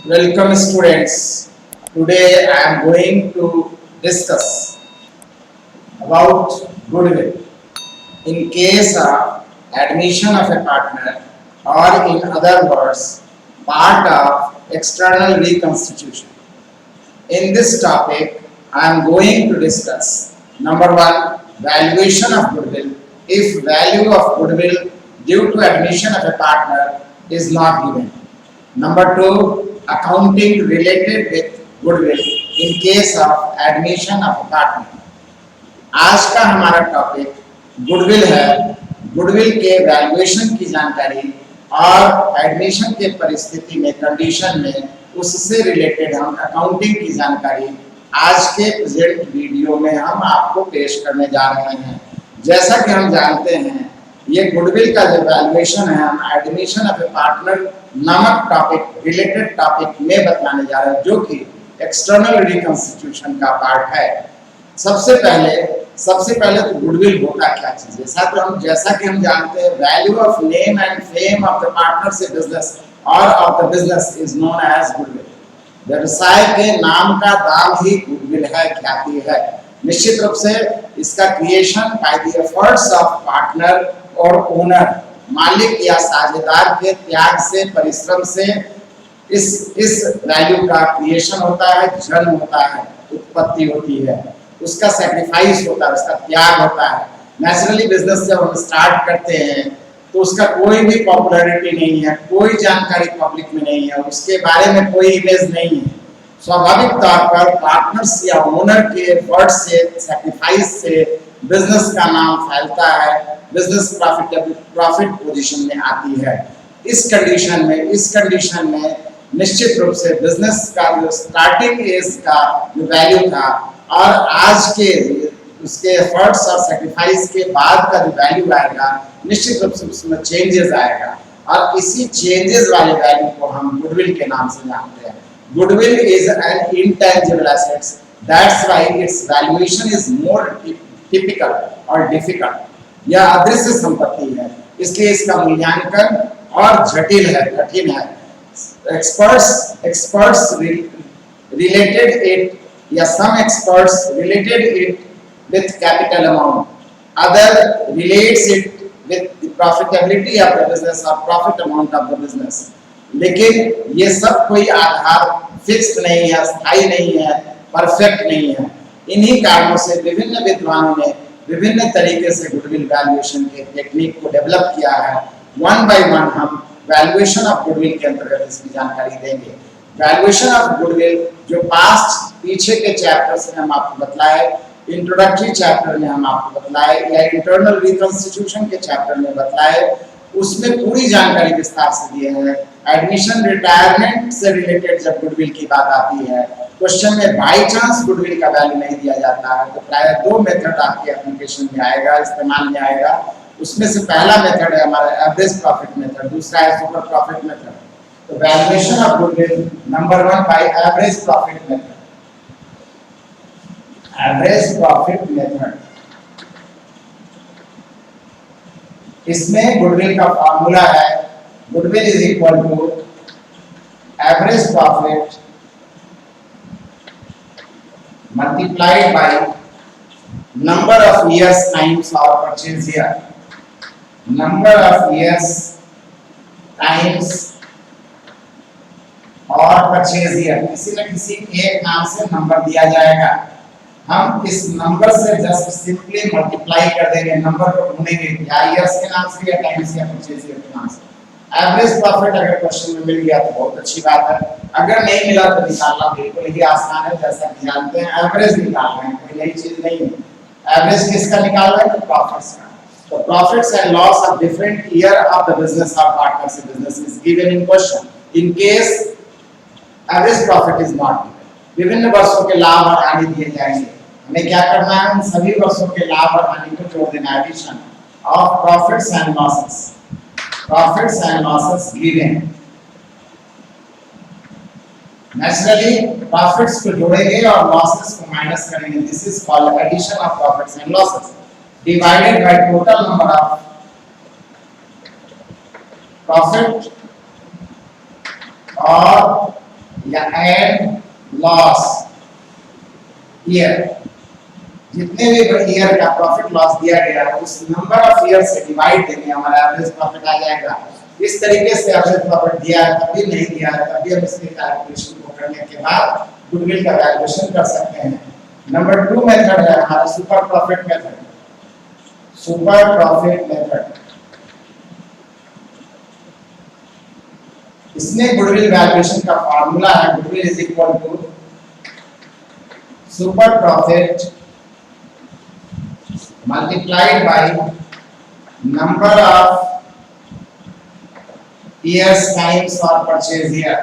Welcome students. Today I am going to discuss about goodwill in case of admission of a partner, or in other words part of external reconstitution. In this topic I am going to discuss number 1, valuation of goodwill if value of goodwill due to admission of a partner is not given. Number 2, accounting related with goodwill in case of admission of a partner. आज का हमारा topic goodwill है। Goodwill के valuation की जानकारी और admission के परिस्थिति में, कंडीशन में उससे रिलेटेड हम अकाउंटिंग की जानकारी आज के प्रेजेंट वीडियो में हम आपको पेश करने जा रहे हैं। जैसा कि हम जानते हैं, ये गुडविल का जो वैल्यूएशन है हम एडमिशन ऑफ ए पार्टनर नामक टॉपिक, रिलेटेड टॉपिक में बताने जा रहे हैं, जो कि एक्सटर्नल रिकंस्टिट्यूशन का पार्ट है। सबसे पहले तो गुडविल होता क्या चीज है। जैसा कि हम जानते हैं, value of name and fame of the partners in business और of the business is known as goodwill. व्यवसाय के नाम का दाम ही गुडविल है, ख्याति है। निश्चित रूप से इसका creation by the efforts of partner और ओनर, मालिक या साझेदार के त्याग से, परिश्रम से इस वैल्यू का क्रिएशन होता है, जन्म होता है, उत्पत्ति होती है, उसका सैक्रिफाइस होता है, उसका त्याग होता है। नेचुरली बिजनेस जब हम स्टार्ट करते हैं तो उसका कोई भी पॉपुलैरिटी नहीं है, कोई जानकारी पब्लिक में नहीं है, उसके बारे में कोई इमेज नहीं है। स्वाभाविक तौर पर पार्टनर्स या ओनर के वर्ड से, सैक्रिफाइस से बिजनेस का नाम फैलता है, बिजनेस प्रॉफिट पोजीशन में आती है। इस कंडीशन में निश्चित रूप से बिजनेस का जो स्टार्टिंग एज का जो वैल्यू था और आज के उसके एफर्ट्स और सैक्रिफाइस के बाद का जो वैल्यू आएगा, निश्चित रूप से उसमें चेंजेस आएगा, और इसी चेंजेस वाले वैल्यू को हम गुडविल के नाम से जानते हैं। Goodwill is an intangible assets, that's why it's valuation is more typical और डिफिकल्ट। यह अदृश्य संपत्ति है, इसलिए इसका मूल्यांकन और जटिल है, कठिन है। Experts related it, या some experts related it with capital amount, other relates it with the profitability of the business or profit amount of the business। लेकिन ये सब कोई आधार फिक्स्ड नहीं है, स्थायी नहीं है, परफेक्ट नहीं है। इन्हीं कारणों से विभिन्न विद्वानों ने विभिन्न तरीके से गुडविल वैल्यूएशन के टेक्निक को डेवलप किया है। वन बाय वन हम वैल्यूएशन ऑफ गुडविल के अंतर्गत इसकी जानकारी देंगे। वैल्यूएशन ऑफ गुडविल जो पास्ट पीछे के चैप्टर्स में हम आपको बतलाए, इंट्रोडक्टरी चैप्टर में हम आपको बतलाए, या इंटरनल रिकंस्टिट्यूशन के चैप्टर में बतलाए, उसमें पूरी जानकारी विस्तार से दिए हैं। एडमिशन रिटायरमेंट से रिलेटेड जब गुडविल की बात आती है, क्वेश्चन में बाई चांस गुडविल का वैल्यू नहीं दिया जाता है, तो प्राय दो मेथड आपके एप्लीकेशन में आएगा, इस्तेमाल में आएगा। उसमें से पहला मेथड है हमारा एवरेज प्रॉफिट मेथड, दूसरा है सुपर प्रॉफिट मेथड। तो valuation of goodwill number 1 by average profit method. Average profit method, इसमें गुडविल का फार्मूला है, goodwill is equal to average profit multiplied by number of years times our purchase year. Number of years times और purchase year, किसी न किसी एक नाम से नंबर दिया जाएगा। हम इस नंबर से जस्ट सिंपली मल्टीप्लाई कर देंगे, नंबर को ढूंढेंगे या इयर्स के नाम से या टाइम्स या परचेज ईयर के नाम से। एवरेज प्रॉफिट अगर क्वेश्चन में मिल गया तो बहुत अच्छी बात है, अगर नहीं मिला तो निकालना बिल्कुल ही आसान है। जैसा कि जानते हैं एवरेज निकाल रहे हैं, कोई नई चीज नहीं है। एवरेज किसका निकाल रहे हैं? तो प्रॉफिट्स का। तो profits and loss of different year of the business of partners in business is given in question. In case average profit is not given, विभिन्न वर्षों के लाभ और हानि दिए जाएंगे। हमें क्या करना है? उन सभी वर्षों के लाभ और हानि को जोड़ देना है। Addition of profits and losses, profits and losses given. Naturally profits को जोड़ेंगे और लॉसेस को माइनस करेंगे। This is called addition of profits and losses divided by total number of profit और या एंड लॉस ईयर, जितने भी ईयर का प्रॉफिट लॉस दिया गया है उस नंबर ऑफ ईयर से डिवाइड देंगे, हमारा एवरेज प्रॉफिट आ जाएगा। इस तरीके से एवरेज प्रॉफिट दिया है तब भी नहीं दिया है तब भी हम इसके कैलकुलेशन को करने के बाद गुडविल का वैल्यूएशन कर सकते हैं। नंबर 2 मेथड है हमारा super profit method. Super profit method, इसमें गुडविल वैल्यूएशन का फार्मूला है goodwill is equal to super profit multiplied by number of years times or purchase year।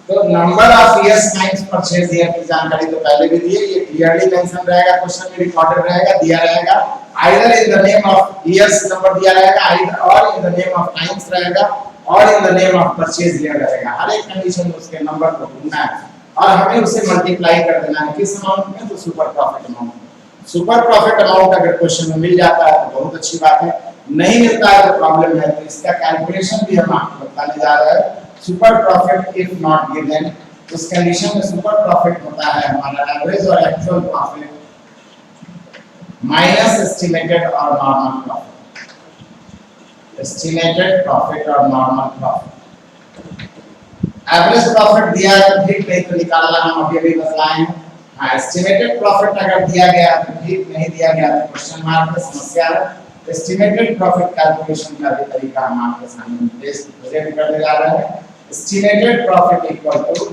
तो number of years times purchase year की जानकारी तो पहले भी दी है, ये क्लियरली मेंशन रहेगा, क्वेश्चन में रिकॉर्डेड रहेगा, दिया रहेगा। Either in the name of years number दिया रहेगा, आइदर और in the name of times रहेगा, और in the name of purchase year रहेगा। हर एक कंडीशन में उसके नंबर को ढूंढना है और हमें उसे मल्टीप्लाई कर देना है किस अमाउंट में, तो super profit amount. Super profit amount अगर क्वेश्चन में मिल जाता है तो बहुत अच्छी बात है, नहीं मिलता है तो प्रॉब्लम है। तो इसका कैलकुलेशन भी हम आपको बताने जा रहे हैं। Super profit if not given, उस कंडीशन में सुपर प्रॉफिट होता है हमारा एवरेज और एक्चुअल प्रॉफिट माइनस एस्टिमेटेड और नॉर्मल प्रॉफिट। एस्टिमेटेड प्रॉफिट और नॉर्मल प्रॉफिट। एवरेज प्रॉफिट दिया है तो ठीक, नहीं तो निकालना हम अभी बतलाए हैं। हाँ, एस्टिमेटेड प्रॉफिट अगर दिया गया तो ठीक, नहीं दिया गया तो क्वेश्चन मार्क है, समस्या है। एस्टिमेटेड प्रॉफिट कैलकुलेशन का भी तरीका हम आपके सामने प्रेजेंट करने जा रहे हैं। Estimated profit equal to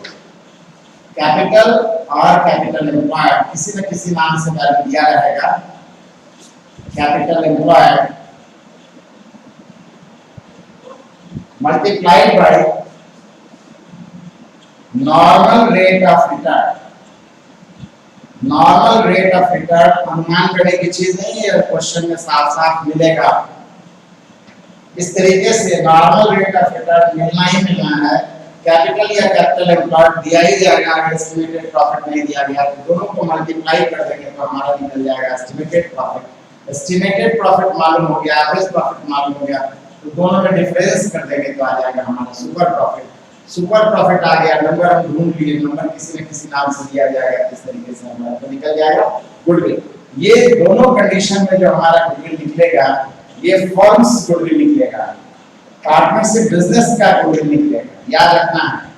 capital और कैपिटल एम्प्लॉयड, किसी न किसी नाम से वैल्यू दिया रहेगा। Capital employed multiplied by normal rate of return. Normal rate of return अनुमान करने की चीज नहीं है, क्वेश्चन में साफ साफ मिलेगा। इस तरीके से नॉर्मल रेट ऑफ रिटर्न मिलना ही मिलना है। कैपिटल या कैपिटल एम्प्लॉयड दिया ही जाएगा, अगर एस्टिमेटेड प्रॉफिट नहीं दिया गया तो दोनों को मल्टीप्लाई कर देंगे तो हमारा निकल जाएगा एस्टिमेटेड प्रॉफिट। एस्टिमेटेड प्रॉफिट मालूम हो गया, एवरेज प्रॉफिट मालूम हो गया, तो दोनों में डिफरेंस कर देंगे तो आ जाएगा हमारा सुपर प्रॉफिट। सुपर प्रॉफिट आ गया, नंबर हम ढूंढ लिए, नंबर किसी न किसी नाम से दिया जाएगा, किस तरीके से हमारा तो निकल जाएगा गुडविल। ये दोनों कंडीशन में जो हमारा गुडविल निकलेगा ये फर्म्स गुडविल निकलेगा, पार्टनरशिप बिजनेस का गुडविल निकलेगा, याद रखना है।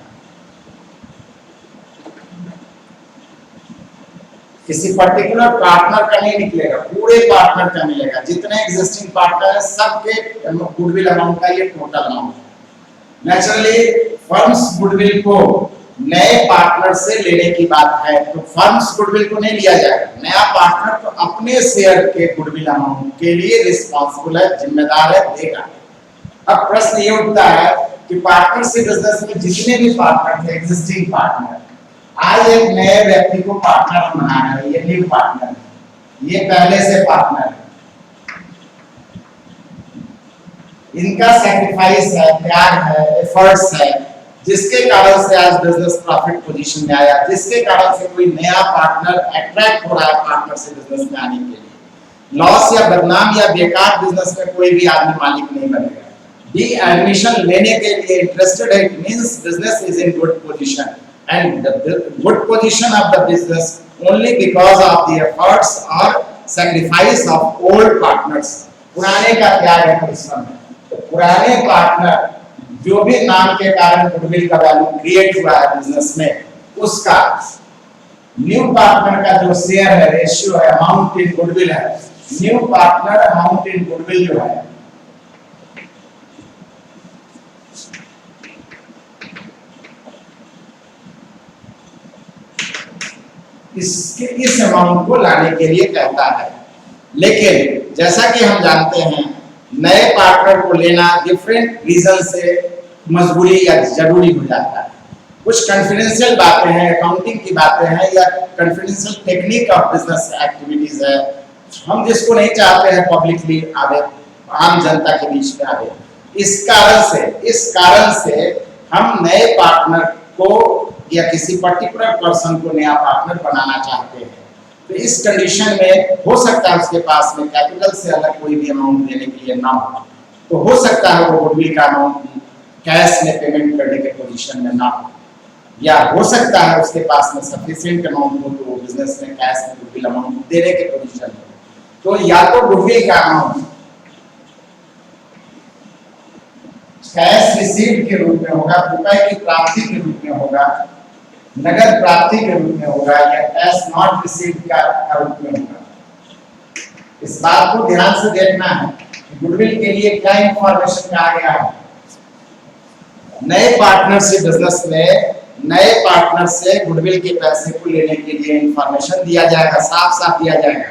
किसी पर्टिकुलर पार्टनर का नहीं निकलेगा, पूरे पार्टनर का मिलेगा। जितने एग्जिस्टिंग पार्टनर है सबके गुडविल अमाउंट का ये टोटल अमाउंट है। नेचुरली फर्म्स गुडविल को नए पार्टनर से लेने की बात है तो फर्म्स गुडविल को नहीं लिया जाएगा। नया पार्टनर तो अपने शेयर के गुडविल अमाउंट के लिए रिस्पांसिबल है, जिम्मेदार है, देगा। अब प्रश्न ये उठता है कि पार्टनरशिप बिजनेस में जितने भी पार्टनर थे एग्जिस्टिंग पार्टनर, आज एक नए व्यक्ति को पार्टनर बनाना है, ये न्यू पार्टनर है, ये पहले से पार्टनर है। इनका सैक्रिफाइस है, त्याग है, एफर्ट्स है, जिसके कारण से आज बिजनेस प्रॉफिट पोजीशन में आया, जिसके कारण से कोई नया पार्टनर अट्रैक्ट हो रहा है पार्टनरशिप बिजनेस में आने के लिए। लॉस या बदनाम या बेकार बिजनेस में कोई भी आदमी मालिक नहीं बनेगा। डी एडमिशन लेने के लिए इंटरेस्टेड है, it means business is in good position and the good position of the business only because of the efforts और सैक्रिफाइस ऑफ ओल्ड पार्टनर्स। पुराने का त्याग है परिश्रम है। तो पुराने पार्टनर जो भी नाम के कारण गुडविल का वैल्यू क्रिएट हुआ है बिजनेस में, उसका न्यू पार्टनर का जो शेयर है, रेशियो है, अमाउंट इन गुडविल है, new partner amount in goodwill जो है इस अमाउंट को लाने के लिए कहता है। लेकिन जैसा कि हम जानते हैं नए पार्टनर को लेना डिफरेंट रीजन से मजबूरी या जरूरी हो जाता है। कुछ कॉन्फिडेंशियल बातें हैं, अकाउंटिंग की बातें हैं, या confidential technique of business activities है, हम जिसको नहीं चाहते हैं पब्लिकली आवे, आम जनता के बीच में आवे। इस कारण से हम नए पार्टनर को या किसी पर्टिकुलर पर्सन को नया पार्टनर बनाना चाहते हैं। तो इस कंडीशन में हो सकता है उसके पास में कैपिटल से अलग कोई भी अमाउंट देने के लिए ना हो, तो हो सकता है वो गुडविल का अमाउंट कैश में पेमेंट करने के पोजीशन में ना हो, या हो सकता है उसके पास में सफिशिएंट अमाउंट हो तो वो बिजनेस में कैश में गुडविल अमाउंट देने के पोजीशन में। तो या तो गुडविल का अमाउंट कैश रिसीव्ड के रूप में होगा, रुपए की प्राप्ति के रूप में होगा, नगद प्राप्ति के रूप में होगा, या कैश नॉट रिसीव्ड का रूप में होगा। इस बात को ध्यान से देखना है कि गुडविल के लिए क्या इंफॉर्मेशन कहा गया है। नए पार्टनर से बिजनेस में नए पार्टनर से गुडविल के पैसे को लेने के लिए इंफॉर्मेशन दिया जाएगा, साफ साफ दिया जाएगा।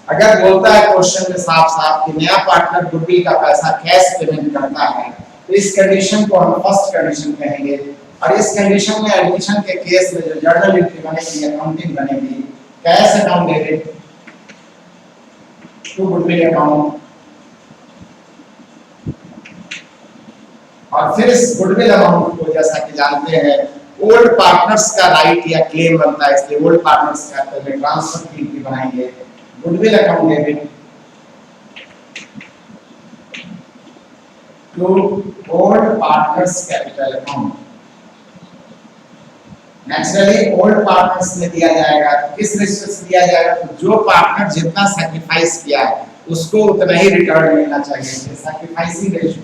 अगर बोलता है क्वेश्चन में साफ साफ कि नया पार्टनर गुडविल का पैसा कैश पेमेंट करता है, तो इस कंडीशन को हम फर्स्ट कंडीशन कहेंगे। और इस कंडीशन में एडमिशन के केस में जो जर्नल एंट्री बनेगी, अकाउंटिंग बनेगी, cash account debit to goodwill account, और फिर इस गुडविल अमाउंट को जैसा कि जानते हैं ओल्ड पार्टनर्स का राइट या क्लेम बनता है, इसलिए ओल्ड पार्टनर्स का पहले ट्रांसफर की एंट्री बनाएंगे, goodwill account debit to old partners capital account. Naturally old partners में दिया जाएगा, किस रेशियो से दिया जाएगा, तो जो पार्टनर जितना सैक्रिफाइस किया है उसको उतना ही रिटर्न मिलना चाहिए, सैक्रिफाइसिंग रेशियो।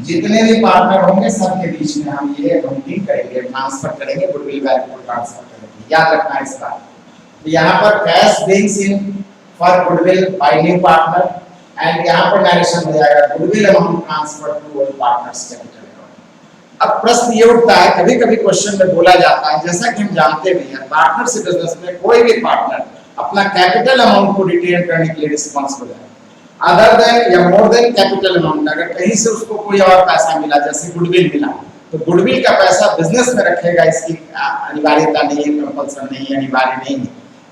जितने भी पार्टनर होंगे सबके बीच में हम ये अकाउंटिंग करेंगे, ट्रांसफर करेंगे, गुडविल वैल्यू को ट्रांसफर करेंगे, याद रखना इस बात। तो यहाँ पर cash brings in for goodwill by new partner, and यहाँ पर नरेशन हो जाएगा goodwill amount transfer to old partners capital account. अब प्रश्न ये उठता है, कभी कभी क्वेश्चन में बोला जाता है, जैसा कि हम जानते भी हैं पार्टनर से बिजनेस में कोई भी पार्टनर अपना कैपिटल अमाउंट को रिटेन करने के लिए रिस्पॉन्सिबल है, अदर देन या मोर देन कैपिटल अमाउंट। अगर कहीं से उसको कोई और पैसा मिला, जैसे गुडविल मिला, तो गुडविल का पैसा बिजनेस में रखेगा, इसकी अनिवार्यता नहीं है, कंपल्सन नहीं है, अनिवार्य नहीं है,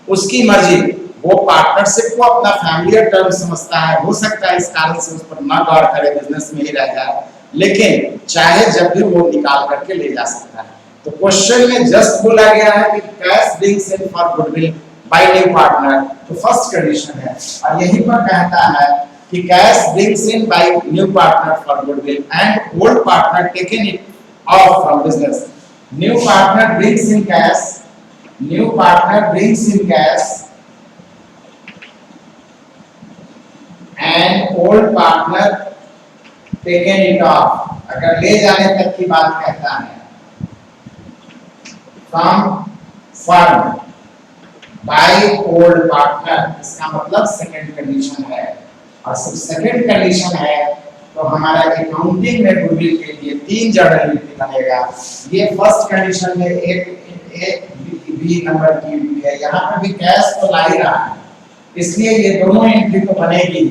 उसकी मर्जी। वो पार्टनरशिप को अपना फैमिली टर्म समझता है, हो सकता है इस कारण से उस पर ना गौर करे, बिजनेस में ही रह जाए, लेकिन चाहे जब भी वो निकाल करके ले जा सकता है। तो क्वेश्चन में जस्ट बोला गया है कि cash brings in for goodwill by new partner, तो फर्स्ट कंडीशन है, और यहीं पर कहता है कि cash brings in by new partner for goodwill and old partner taken it off from business. New partner brings in cash, new partner brings in cash and old partner taken it off. अगर ले जाने तक की बात कहता है, from firm by old partner, इसका मतलब सेकंड कंडीशन है। और सब सेकंड कंडीशन है तो हमारा अकाउंटिंग में गुडविल के लिए 3 जर्नल एंट्री बनेगा। ये फर्स्ट कंडीशन में एक बी नंबर की एंट्री है, यहाँ पर भी कैश तो ला ही रहा है, इसलिए ये दोनों एंट्री तो बनेगी,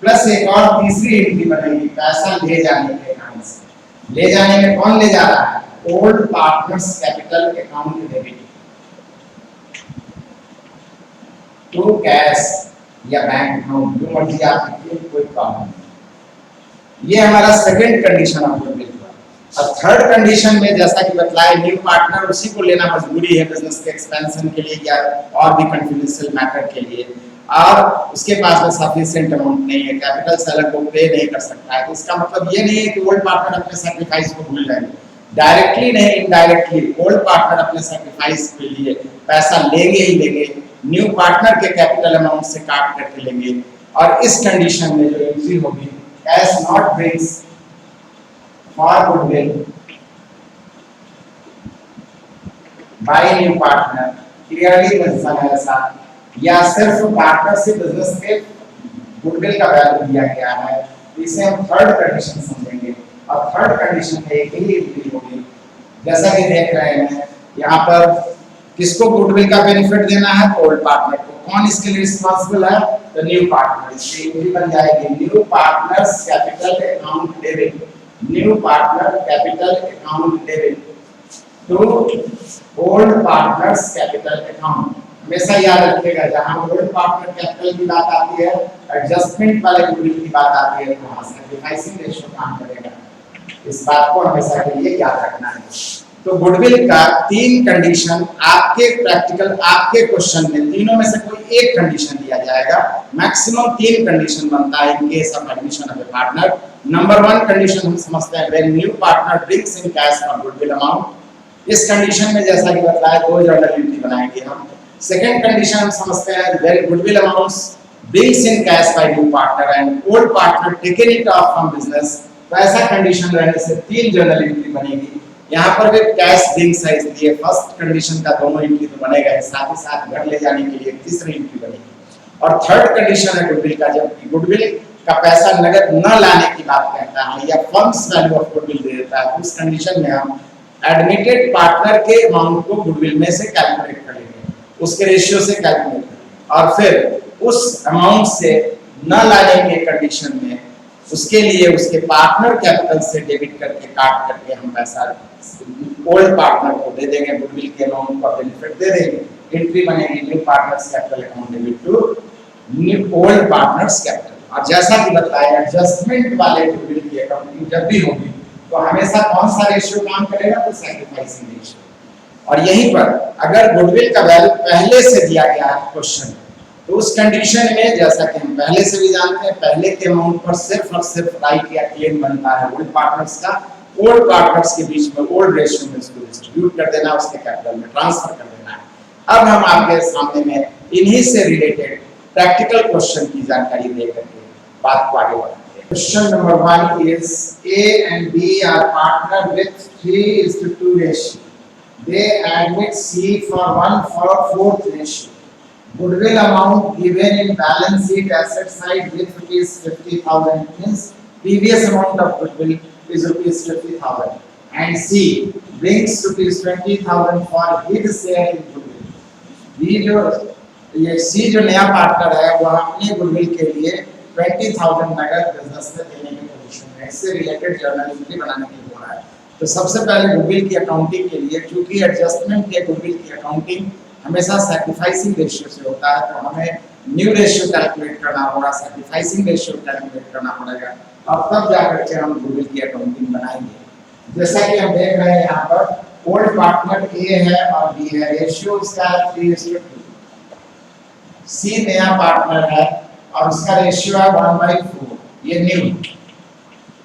प्लस एक और तीसरी एंट्री बनेगी पैसा ले जाने के कारण से। ले जाने में कौन ले जा रहा है, old partners capital account debit to cash या बैंक अकाउंट, जो मर्जी आप लिखिए, कोई प्रॉब्लम नहीं। ये हमारा सेकंड कंडीशन ऑफ गुडविल हुआ। और थर्ड कंडीशन में जैसा कि बतलाया, न्यू पार्टनर उसी को लेना मजबूरी है बिजनेस के एक्सपेंशन के लिए या और भी कॉन्फिडेंशियल मैटर के लिए, और उसके पास में सफिशिएंट अमाउंट नहीं है, कैपिटल से अलग वो पे नहीं कर सकता है। तो इसका मतलब ये नहीं है कि ओल्ड पार्टनर अपने सैक्रिफाइस को भूल जाएंगे, डायरेक्टली नहीं इनडायरेक्टली ओल्ड पार्टनर अपने सैक्रिफाइस के लिए पैसा लेंगे ही लेंगे, न्यू पार्टनर के कैपिटल अमाउंट से काट करके लेंगे। और इस कंडीशन में जो एंट्री होगी, cash not brings for goodwill by new partner, clearly mention है ऐसा, या सिर्फ पार्टनर से बिजनेस के गुडविल का वैल्यू दिया गया है, इसे हम थर्ड कंडीशन समझेंगे। और थर्ड कंडीशन में एक ही एंट्री होगी, जैसा कि देख रहे हैं यहाँ पर, किसको गुडविल का बेनिफिट देना है, तो ओल्ड पार्टनर को। कौन इसके लिए रिस्पांसिबल है, तो न्यू पार्टनर। इसकी एंट्री बन जाएगी new partners capital account debit, new partner capital account debit to old partners capital account. हमेशा याद रखिएगा, जहां ओल्ड पार्टनर कैपिटल की बात आती है, एडजस्टमेंट वाले गुडविल की बात आती है, तो वहां सैक्रिफाइसिंग रेशियो काम करेगा। इस बात को हमेशा के लिए याद रखना है। तो गुडविल का 3 कंडीशन आपके प्रैक्टिकल आपके क्वेश्चन में तीनों में से कोई एक कंडीशन दिया जाएगा। मैक्सिमम 3 कंडीशन बनता है in case of admission of A partner. Number 1 condition हम समझते हैं when new partner brings in cash for goodwill amount. इस कंडीशन में जैसा कि बताया 2 जर्नल एंट्री बनाएंगे हम। सेकंड कंडीशन हम समझते हैं when goodwill amounts brings in cash by new partner and old partner taken it off from business। तो ऐसा कंडीशन रहने से 3 जर्नल एंट्री बनेगी। यहाँ पर भी कैश ब्रिंग्स है इसलिए फर्स्ट कंडीशन का दोनों एंट्री तो बनेगा ही, साथ ही साथ घर ले जाने के लिए तीसरी एंट्री बनेगी। और थर्ड कंडीशन है गुडविल का, जब गुडविल का पैसा नगद न लाने की बात कहता है या फर्म्स वैल्यू ऑफ गुडविल दे देता है, उस कंडीशन में हम एडमिटेड पार्टनर के अमाउंट को गुडविल में से कैलकुलेट करेंगे, उसके रेशियो से कैलकुलेट करेंगे और फिर उस अमाउंट से न लाने के कंडीशन में उसके लिए उसके पार्टनर कैपिटल से डेबिट करके काट करके हम पैसा ओल्ड पार्टनर को दे देंगे, गुडविल के अमाउंट का बेनिफिट दे देंगे। एंट्री बनेगी new partners capital account debit to new old partners capital. और जैसा कि बताया एडजस्टमेंट वाले गुडविल की अकाउंटिंग जब भी होगी तो हमेशा कौन सा रेशियो काम करेगा, तो सैक्रिफाइसिंग रेशियो। और यहीं पर अगर गुडविल का वैल्यू पहले से दिया गया है क्वेश्चन, तो उस कंडीशन में जैसा कि हम पहले से भी जानते हैं पहले के अमाउंट पर सिर्फ और सिर्फ राइट या क्लेम बनता है ओल्ड पार्टनर्स का। ओल्ड पार्टनर्स के बीच में ओल्ड रेशियो में इसको डिस्ट्रीब्यूट कर देना, उसके कैपिटल में ट्रांसफर कर देना है। अब हम आपके सामने में इन्हीं से रिलेटेड प्रैक्टिकल क्वेश्चन की जानकारी दे करके बात को आगे बढ़ाते हैं। Question number 1 is A and B are partner with 3:2 ratio. They admit C for 1/4 ratio. Goodwill amount given in balance sheet asset side with rupees 50,000 means previous amount of goodwill is rupees 50,000 and C brings rupees 20,000 for his share in goodwill। ये C जो नया partner है वो अपने goodwill के लिए 20,000 नगद business में देने की पोजीशन है। इससे रिलेटेड जर्नल एंट्री बनाने के लिए बोला है। तो सबसे पहले गुडविल की अकाउंटिंग के लिए, क्योंकि एडजस्टमेंट के गुडविल की अकाउंटिंग हमेशा सैक्रिफाइसिंग रेशियो से होता है, तो हमें न्यू रेशियो कैलकुलेट करना होगा, सैक्रिफाइसिंग रेशियो कैलकुलेट करना पड़ेगा और तब जाकर के हम गुडविल की अकाउंटिंग बनाएंगे। जैसा कि हम देख रहे हैं यहाँ पर ओल्ड पार्टनर A है और B है, रेशियो उसका 3:2। C नया पार्टनर है और उसका रेशियो है 1/4, ये न्यू।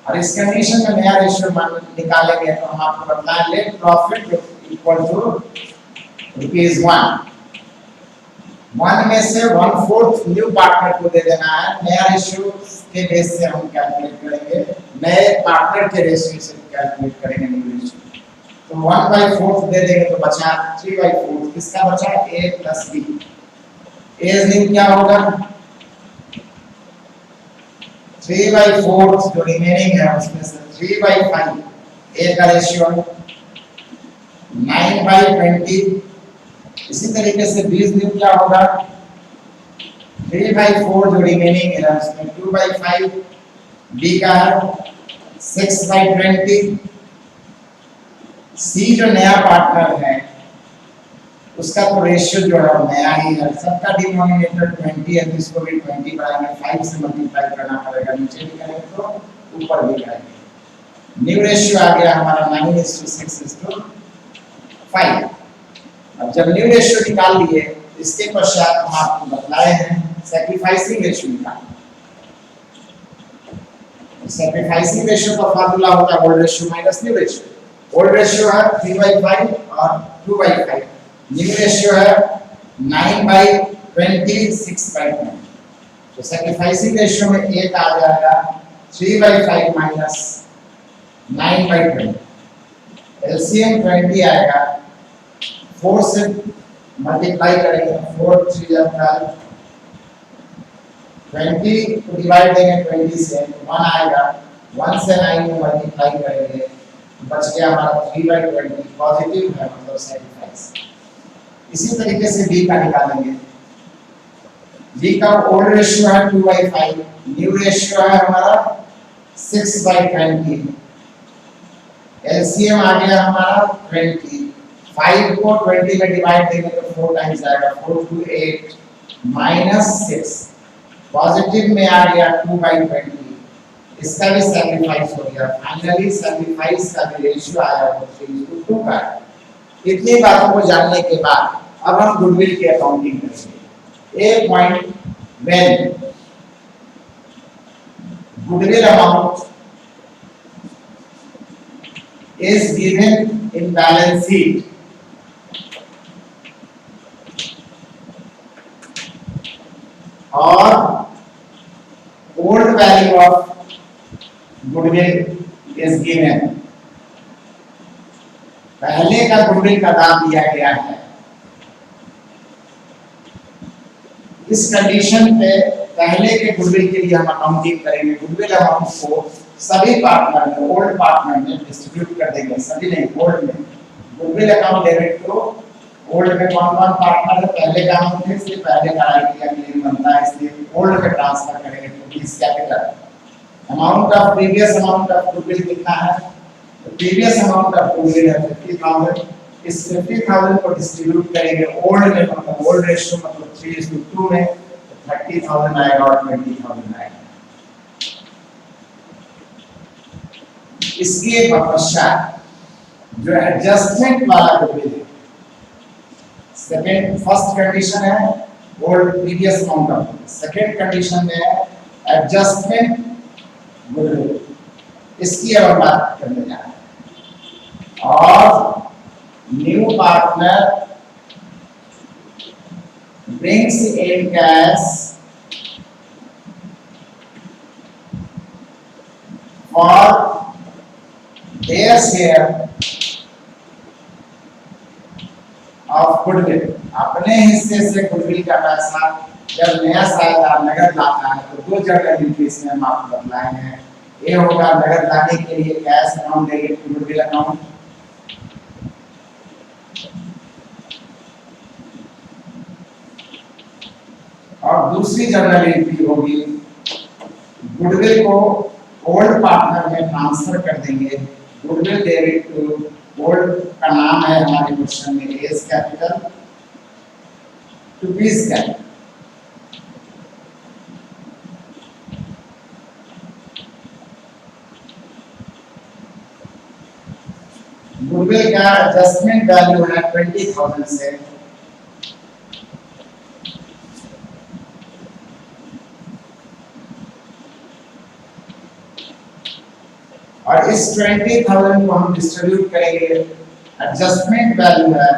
और इस कंडीशन में नया रेशियो निकालेंगे तो हम आपको बताएं नेट प्रॉफिट इक्वल टू ₹1। 1 में से 1/4 न्यू पार्टनर को दे देना है। नया रेशियो के बेस से हम कैलकुलेट करेंगे, नए पार्टनर के रेशियो से कैलकुलेट करेंगे न्यू रेशियो। तो 1/4 दे देंगे तो बचा 3/4। किसका बचा? A plus B। A new क्या होगा? 3/4 जो रिमेनिंग है उसमें से 3/5 A का रेशियो 9/20। इसी तरीके से 20 न्यू क्या होगा? 3/4 जो रिमेनिंग है उसमें 2/5 B का है 6/20। C जो नया पार्टनर है उसका तो रेशियो जो है नया ही है, सबका डिनोमिनेटर 20 है, इसको भी 20 बढ़ाएंगे, 5 से मल्टीप्लाई करना पड़ेगा, नीचे भी करेंगे तो ऊपर भी करेंगे। न्यू रेशियो आ गया हमारा 9:6:5। अब जब न्यू रेशियो निकाल लिए इसके पश्चात हम आपको बतलाए हैं सैक्रिफाइसिंग रेशियो निकालना। सैक्रिफाइसिंग रेशियो का फार्मूला होता है old ratio minus new ratio. Old ratio है 3/5 और 2/5, न्यू रेशियो है 9/20 6/20। तो सैक्रिफाइसिंग रेशियो में एक आ जाएगा 3/5 माइनस 9/20। एलसीएम 20 आएगा, 4 से मल्टीप्लाई करेंगे 4 3 12, 20 को डिवाइड देंगे 20 से 1 आएगा, 1 से 9 में मल्टीप्लाई करेंगे बच गया हमारा 3/20 पॉजिटिव है मतलब सैक्रिफाइस। इसी तरीके से B का निकालेंगे। B का ओल्ड रेशियो है 2/5, न्यू रेशियो है हमारा 6/20। एलसीएम आ गया हमारा 20, 5 को 20 में डिवाइड देंगे तो 4 टाइम्स आएगा, 4 2 8 -6। पॉजिटिव में आ गया 2/20, इसका भी सैक्रिफाइस हो गया, फाइनली सैक्रिफाइस का भी रेशियो आया वो 3:2 का। इतनी बातों को जानने के बाद अब हम गुडविल की अकाउंटिंग करेंगे। A point, when goodwill amount is given in balance sheet और old value of goodwill is given, पहले का गुडविल का दाम दिया गया है। इस कंडीशन पे पहले के गुडविल के लिए हम अकाउंटिंग करेंगे। गुडविल अमाउंट को सभी पार्टनर में, ओल्ड पार्टनर में डिस्ट्रीब्यूट कर देंगे, सभी नहीं, ओल्ड में। गुडविल अकाउंट डेबिट को ओल्ड में कौन कौन पार्टनर है, पहले का अमाउंट है इसलिए पहले का आइडिया क्लेम बनता है, इसलिए ओल्ड में ट्रांसफर करेंगे to this capital. Amount of previous amount of goodwill कितना है, तो प्रीवियस अमाउंट ऑफ गुडविल है 50,000। इस 50,000 को डिस्ट्रीब्यूट करेंगे ओल्ड में, मतलब ओल्ड रेशियो मतलब 3:2 में, तो 30,000 आएगा और 20,000 आएगा। इसके पश्चात जो एडजस्टमेंट वाला गुडविल है, सेकंड, फर्स्ट कंडीशन है old previous amount of, second condition में है एडजस्टमेंट गुडविल, इसकी अब बात करने जा रहे हैं। और new partner brings in cash for their share of goodwill, अपने हिस्से से गुडविल का पैसा जब नया साझेदार नगद लाता है तो 2 जगह एंट्रीज में हम आपको बताए हैं। ये होगा नगद लाने के लिए cash amount debit to goodwill account, और दूसरी जर्नल एंट्री होगी गुडविल को ओल्ड पार्टनर में ट्रांसफर कर देंगे। गुडविल डेबिट टू ओल्ड का नाम है हमारे क्वेश्चन में S capital to piece capital. Goodwill का एडजस्टमेंट वैल्यू है 20,000 से, और इस 20,000 को हम डिस्ट्रीब्यूट करेंगे। एडजस्टमेंट वैल्यू है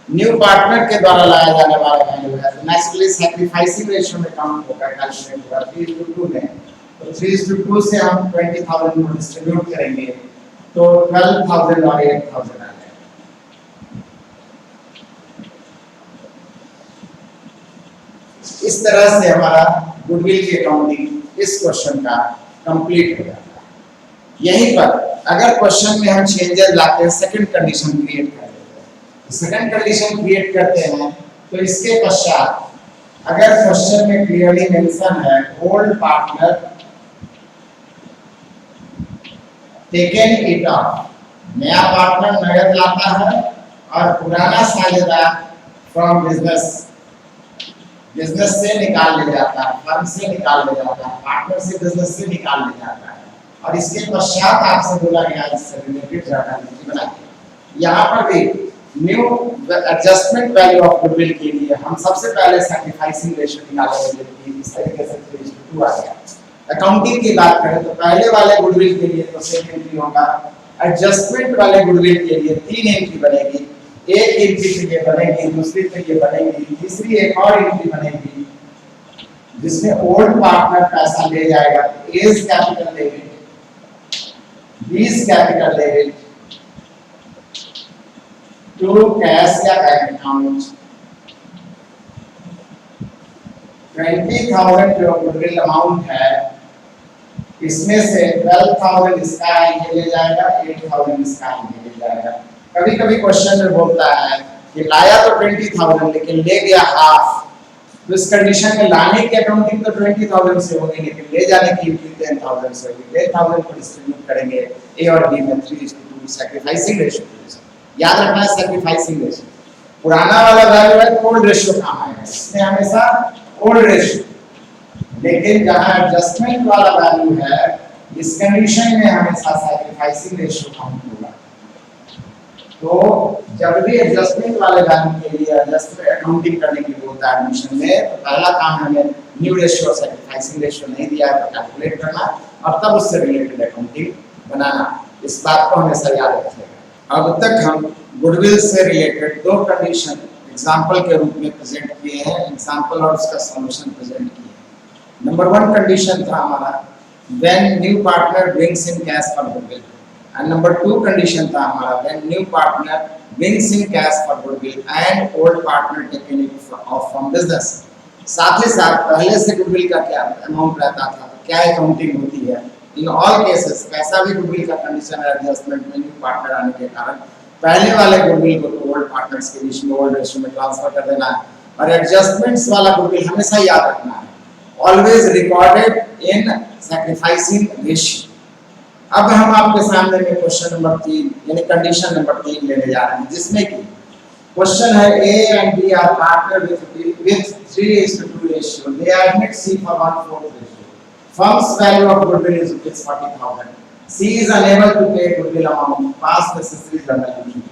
न्यू पार्टनर के द्वारा लाया जाने वाला वैल्यू है, तो नेचुरली सैक्रिफाइसिंग रेशियो में काउंट होगा, कैलकुलेट होगा 3:2 में। तो 3:2 से हम 20,000 को डिस्ट्रीब्यूट करेंगे तो 12,000 और 8,000 आ जाएगा। इस तरह से हमारा गुडविल की अकाउंटिंग इस क्वेश्चन का कंप्लीट हो जाता है। यहीं पर अगर क्वेश्चन में हम चेंजेस लाते हैं, सेकंड कंडीशन क्रिएट कर देते हैं, सेकंड कंडीशन क्रिएट करते हैं तो इसके पश्चात अगर क्वेश्चन में क्लियरली मेंशन है old partner taken it of, नया पार्टनर नगद लाता है और पुराना साझेदार फ्रॉम बिजनेस से निकाल ले जाता है, फर्म से निकाल ले जाता है, पार्टनर से बिजनेस से निकाल ले जाता है, और इसके पश्चात आपसे बोला गया इससे रिलेटेड जर्नल बनाइए। यहाँ पर भी new adjustment value of goodwill के लिए हम सबसे पहले सैक्रिफाइसिंग रेशियो निकालेंगे, इस तरीके से 3:2 आ गया। अकाउंटिंग की बात करें तो पहले वाले गुडविल के लिए तो सेम एंट्री होगा, एडजस्टमेंट वाले गुडविल के लिए 3 एंट्री बनेगी, एक एंट्री के लिए बनेगी, दूसरी के लिए बनेगी, तीसरी एक और एंट्री बनेगी जिसमें ओल्ड पार्टनर पैसा ले जाएगा, एज कैपिटल डेबिट, बीस कैपिटल डेबिट टू कैश या बैंक अकाउंट। 20,000 जो गुडविल अमाउंट है इसमें से 12,000 इसका आएंगे ले जाएगा, 8,000 इसका आएंगे ले जाएगा। कभी कभी क्वेश्चन में बोलता है कि लाया तो 20,000 लेकिन ले गया हाफ, तो इस कंडीशन में लाने की अकाउंटिंग तो 20,000 से होगी लेकिन ले जाने की 10,000 से होगी। 10,000 को डिस्ट्रीब्यूट करेंगे ए और बी में 3:2 सैक्रिफाइसिंग रेशियो। याद रखना है सैक्रिफाइसिंग रेशियो, पुराना वाला वैल्यू है ओल्ड रेशियो काम आएगा, इसमें हमेशा ओल्ड रेशियो, लेकिन जहां एडजस्टमेंट वाला वैल्यू है इस कंडीशन में हमेशा सैक्रिफाइसिंग रेशियो काउंट होगा। तो जब भी एडजस्टमेंट वाले वैल्यू के लिए एडजस्टमेंट अकाउंटिंग करने के लिए होता है एडमिशन में, तो पहला काम हमें न्यू रेशियो और सैक्रिफाइसिंग रेशियो नहीं दिया है तो कैलकुलेट करना और तब उससे रिलेटेड अकाउंटिंग बनाना। इस बात को हमेशा याद रखिएगा। अब तक हम गुडविल से रिलेटेड दो कंडीशन एग्जाम्पल के रूप में प्रेजेंट किए हैं, एग्जाम्पल और उसका सॉल्यूशन प्रेजेंट किए हैं। नंबर 1 कंडीशन था हमारा when new partner brings in cash for goodwill, and number 2 condition था हमारा when new partner brings in cash for goodwill and old partner taking it off from business। साथ ही साथ पहले से गुडविल का क्या अमाउंट रहता था, क्या अकाउंटिंग होती है इन ऑल केसेस। कैसा भी गुडविल का कंडीशन एडजस्टमेंट में न्यू पार्टनर आने के कारण पहले वाले गुडविल को तो ओल्ड पार्टनर्स के बीच में ओल्ड रेशियो में ट्रांसफर कर देना है, और एडजस्टमेंट्स वाला गुडविल हमेशा याद रखना है, always recorded in sacrificing ratio. अब हम आपके सामने में क्वेश्चन नंबर 3 यानी कंडीशन नंबर 3 लेने जा रहे हैं, जिसमें कि क्वेश्चन है A and B are partner with 3:2 ratio, they admit C for 1/4 ratio, firm's value of goodwill is rupees 40,000, C is unable to pay goodwill amount, pass necessary resolution।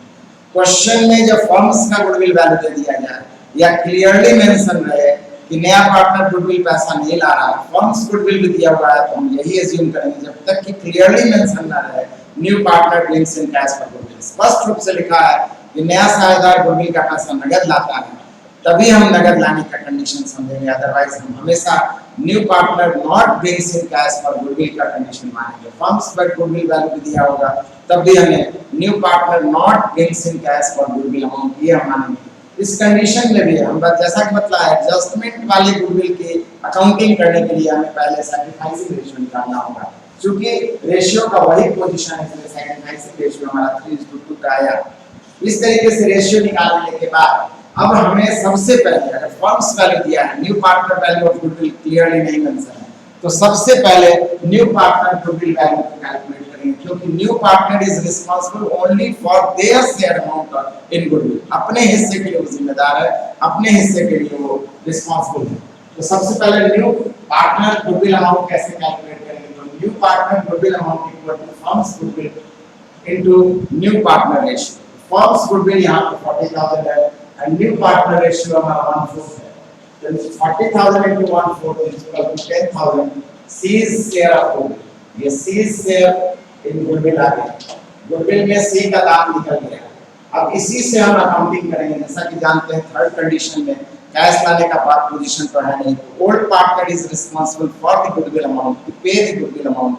Question में जब firms का goodwill value दे दिया जाए या clearly mention रहे कि नया partner goodwill पैसा नहीं ला रहा है, फर्म्स गुडविल भी दिया हुआ है, तो हम यही एज्यूम करेंगे जब तक कि क्लियरली मेंशन ना रहे new partner brings in cash for goodwill, स्पष्ट रूप से लिखा है कि नया साझेदार गुडविल का पैसा नगद लाता है, तभी हम नगद लाने का कंडीशन समझेंगे, अदरवाइज हम हमेशा new partner not brings in cash for goodwill का कंडीशन मानेंगे। फर्म्स पर गुडविल वैल्यू भी दिया होगा तब भी हमें new partner not brings in cash for goodwill amount ये हम मानेंगे। इस कंडीशन में भी हम जैसा कि मतलब एडजस्टमेंट वाले गुडविल की अकाउंटिंग करने के लिए हमें पहले सैक्रिफाइसिंग रेशियो निकालना होगा, क्योंकि रेशियो का वही पोजीशन है इसलिए सैक्रिफाइसिंग रेशियो हमारा 3:2 का आया। इस तरीके से रेशियो निकालने के बाद अब हमें सबसे पहले अगर फर्म्स वैल्यू दिया है, new partner value of goodwill clearly नहीं मेंशन है, तो सबसे पहले न्यू पार्टनर गुडविल वैल्यू को कैलकुलेट करेंगे, क्योंकि new partner is responsible only for their share amount in goodwill, अपने हिस्से के लिए वो जिम्मेदार है, अपने हिस्से के लिए वो रिस्पांसिबल है। तो सबसे पहले न्यू पार्टनर गुडविल अमाउंट कैसे कैलकुलेट करेंगे, तो new partner goodwill amount equal to firm's goodwill into new partner ratio. Firm's goodwill यहां पे 40,000 है and new partner ratio हमारा 1/4 है, then 40,000 into 1/4 is equal to 10,000 C's share of goodwill, ये C's share in goodwill आ गया, goodwill में C का दाम निकल गया। अब इसी से हम अकाउंटिंग करेंगे, जैसा कि जानते हैं थर्ड कंडीशन में कैश लाने का बात पोजीशन तो है नहीं, old partner is responsible for the goodwill amount to pay the goodwill amount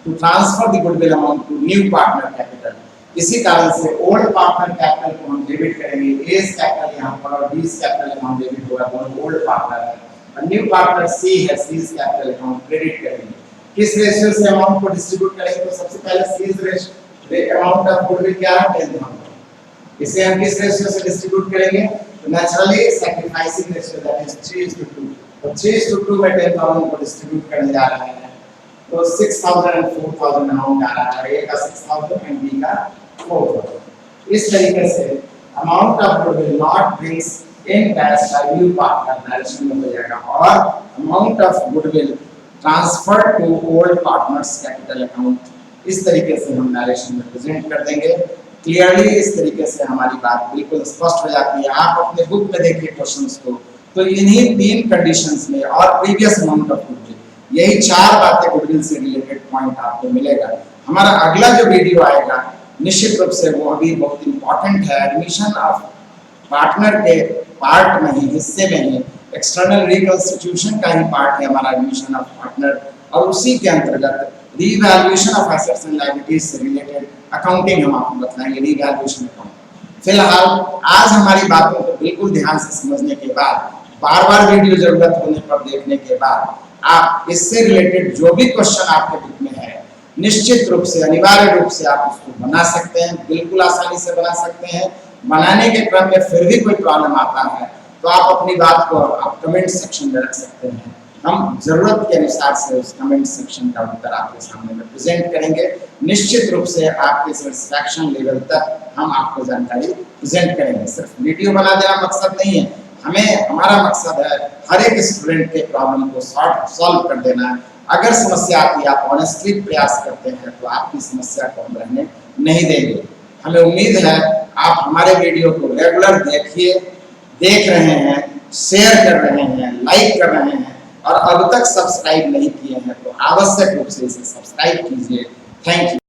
to transfer the goodwill amount to new partner capital. इसी कारण से ओल्ड पार्टनर कैपिटल को हम डेबिट करेंगे, एस कैपिटल यहां पर और बीस कैपिटल यहां डेबिट होगा, दोनों ओल्ड पार्टनर है, और न्यू पार्टनर सी है, सीज कैपिटल हम क्रेडिट करेंगे। किस रेशियो से अमाउंट को डिस्ट्रीब्यूट करेंगे, तो सबसे पहले सीज रेशियो अमाउंट ऑफ गुडविल क्या है 10,000, इसे हम किस रेशियो से डिस्ट्रीब्यूट करेंगे, तो naturally sacrificing ratio that is 3:2, तो 3:2 में 10,000 को डिस्ट्रीब्यूट करने जा रहे हैं, तो 6,000 and 4,000 अमाउंट आ रहा है, ए का 6,000 एंड बी का 4,000। इस तरीके से amount of goodwill not brings in cash by new partner narration में हो जाएगा, और amount of goodwill transfer to old partners capital account. इस तरीके से हम नरेशन में प्रेजेंट कर देंगे क्लियरली। इस तरीके से हमारी बात बिल्कुल स्पष्ट हो जाती है। आप अपने बुक में देखिए क्वेश्चंस को, तो इन्हीं 3 कंडीशंस में और प्रीवियस अमाउंट ऑफ गुडविल, यही 4 बातें गुडविल से रिलेटेड पॉइंट आपको मिलेगा। हमारा अगला जो वीडियो आएगा निश्चित रूप से वो अभी बहुत इंपॉर्टेंट है, एडमिशन ऑफ पार्टनर के पार्ट में ही, हिस्से में ही, एक्सटर्नल रिकंस्टिट्यूशन का ही पार्ट है हमारा एडमिशन ऑफ पार्टनर, और उसी के अंतर्गत revaluation of assets and liabilities से रिलेटेड अकाउंटिंग हम आपको बताएंगे, रीवैल्यूएशन अकाउंट। फिलहाल आज हमारी बातों को बिल्कुल ध्यान से समझने के बाद, बार बार वीडियो जरूरत होने पर देखने के बाद, आप इससे रिलेटेड जो भी क्वेश्चन आपके बुक में है निश्चित रूप से अनिवार्य रूप से आप उसको बना सकते हैं, बिल्कुल आसानी से बना सकते हैं। बनाने के क्रम में फिर भी कोई प्रॉब्लम आता है तो आप अपनी बात को आप कमेंट सेक्शन में रख सकते हैं, हम जरूरत के अनुसार से उस कमेंट सेक्शन का उत्तर आपके सामने में प्रेजेंट करेंगे। निश्चित रूप से आपके सेटिस्फैक्शन लेवल तक हम आपको जानकारी प्रेजेंट करेंगे। सिर्फ वीडियो बना देना मकसद नहीं है, हमारा मकसद है हर एक स्टूडेंट के प्रॉब्लम को सॉल्व कर देना, अगर समस्या आती है, आप ऑनेस्टली प्रयास करते हैं तो आपकी समस्या को हम रहने नहीं देंगे। हमें उम्मीद है आप हमारे वीडियो को रेगुलर देख रहे हैं, शेयर कर रहे हैं, लाइक कर रहे हैं और अब तक सब्सक्राइब नहीं किए हैं तो आवश्यक रूप से इसे सब्सक्राइब कीजिए। Thank you.